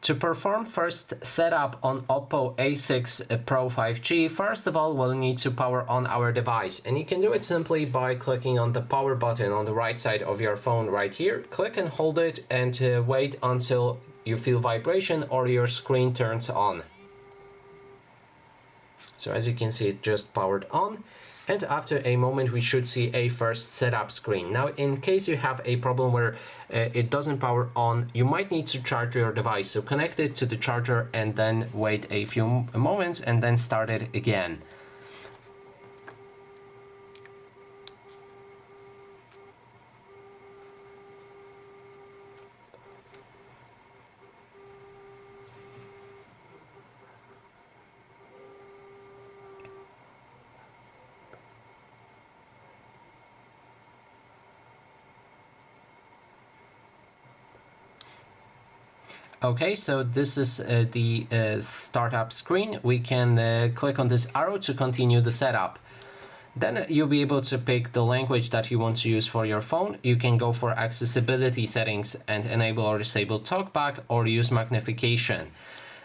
To perform first setup on Oppo A6 Pro 5G, first of all we'll need to power on our device, and you can do it simply by clicking on the power button on the right side of your phone right here. Click and hold it and wait until you feel vibration or your screen turns on. So as you can see, it just powered on, and after a moment we should see a first setup screen. Now in case you have a problem where it doesn't power on, you might need to charge your device, so connect it to the charger and then wait a few moments and then start it again. Okay, so this is the startup screen. We can click on this arrow to continue the setup. Then you'll be able to pick the language that you want to use for your phone. You can go for accessibility settings and enable or disable talkback or use magnification.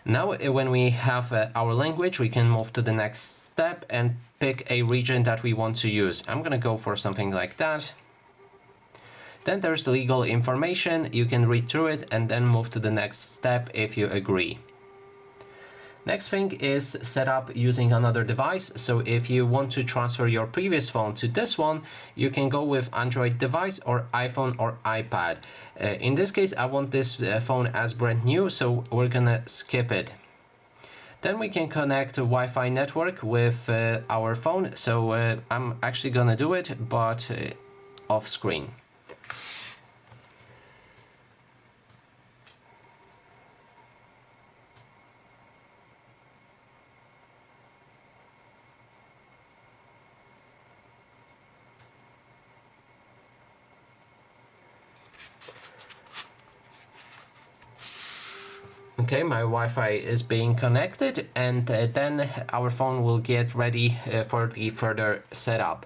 Now when we have our language, we can move to the next step and pick a region that we want to use. I'm gonna go for something like that. Then there's legal information. You can read through it and then move to the next step if you agree. Next thing is set up using another device. So if you want to transfer your previous phone to this one, you can go with Android device or iPhone or iPad. In this case, I want this phone as brand new, so we're gonna skip it. Then we can connect a Wi-Fi network with our phone. So I'm actually gonna do it, but off screen. Okay, my Wi-Fi is being connected, and then our phone will get ready for the further setup.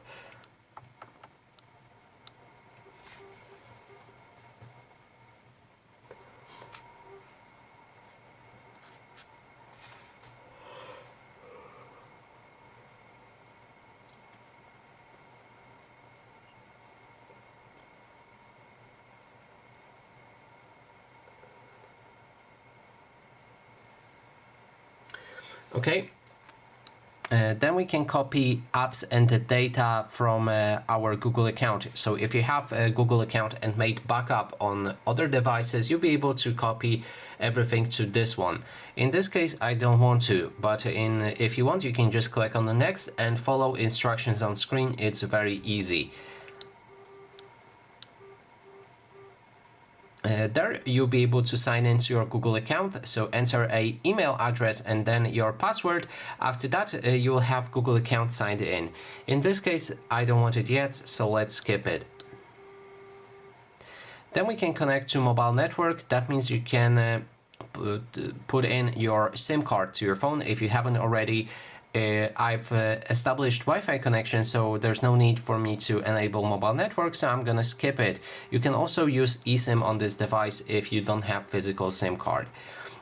Okay, then we can copy apps and the data from our Google account. So if you have a Google account and made backup on other devices, you'll be able to copy everything to this one. In this case, I don't want to, but if you want, you can just click on the next and follow instructions on screen. It's very easy. There you'll be able to sign into your Google account, so enter a email address and then your password. After that you will have Google account signed in. In this case I don't want it yet, so let's skip it. Then we can connect to mobile network. That means you can put in your SIM card to your phone if you haven't already. I've established Wi-Fi connection, so there's no need for me to enable mobile network, so I'm gonna skip it. You can also use eSIM on this device if you don't have physical SIM card.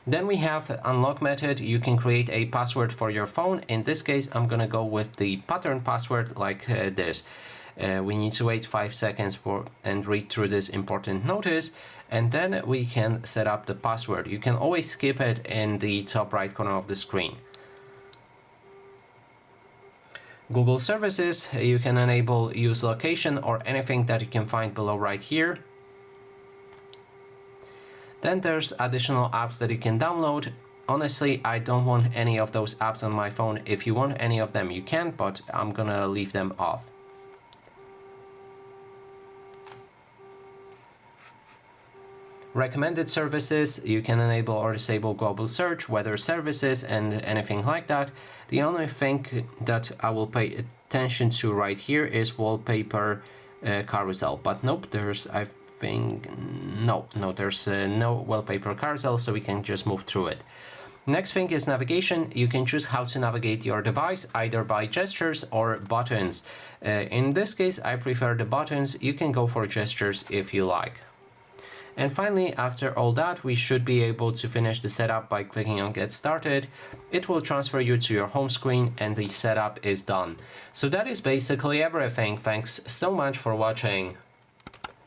Then we have unlock method. You can create a password for your phone. In this case, I'm gonna go with the pattern password like this. We need to wait 5 seconds and read through this important notice, and then we can set up the password. You can always skip it in the top right corner of the screen. Google services, you can enable use location or anything that you can find below right here. Then there's additional apps that you can download. Honestly, I don't want any of those apps on my phone. If you want any of them, you can, but I'm gonna leave them off. Recommended services, you can enable or disable global search, weather services, and anything like that. The only thing that I will pay attention to right here is wallpaper carousel, but nope, there's, I think, no, there's no wallpaper carousel, so we can just move through it. Next thing is navigation. You can choose how to navigate your device, either by gestures or buttons. In this case, I prefer the buttons. You can go for gestures if you like. And finally, after all that, we should be able to finish the setup by clicking on Get Started. It will transfer you to your home screen and the setup is done. So that is basically everything. Thanks so much for watching.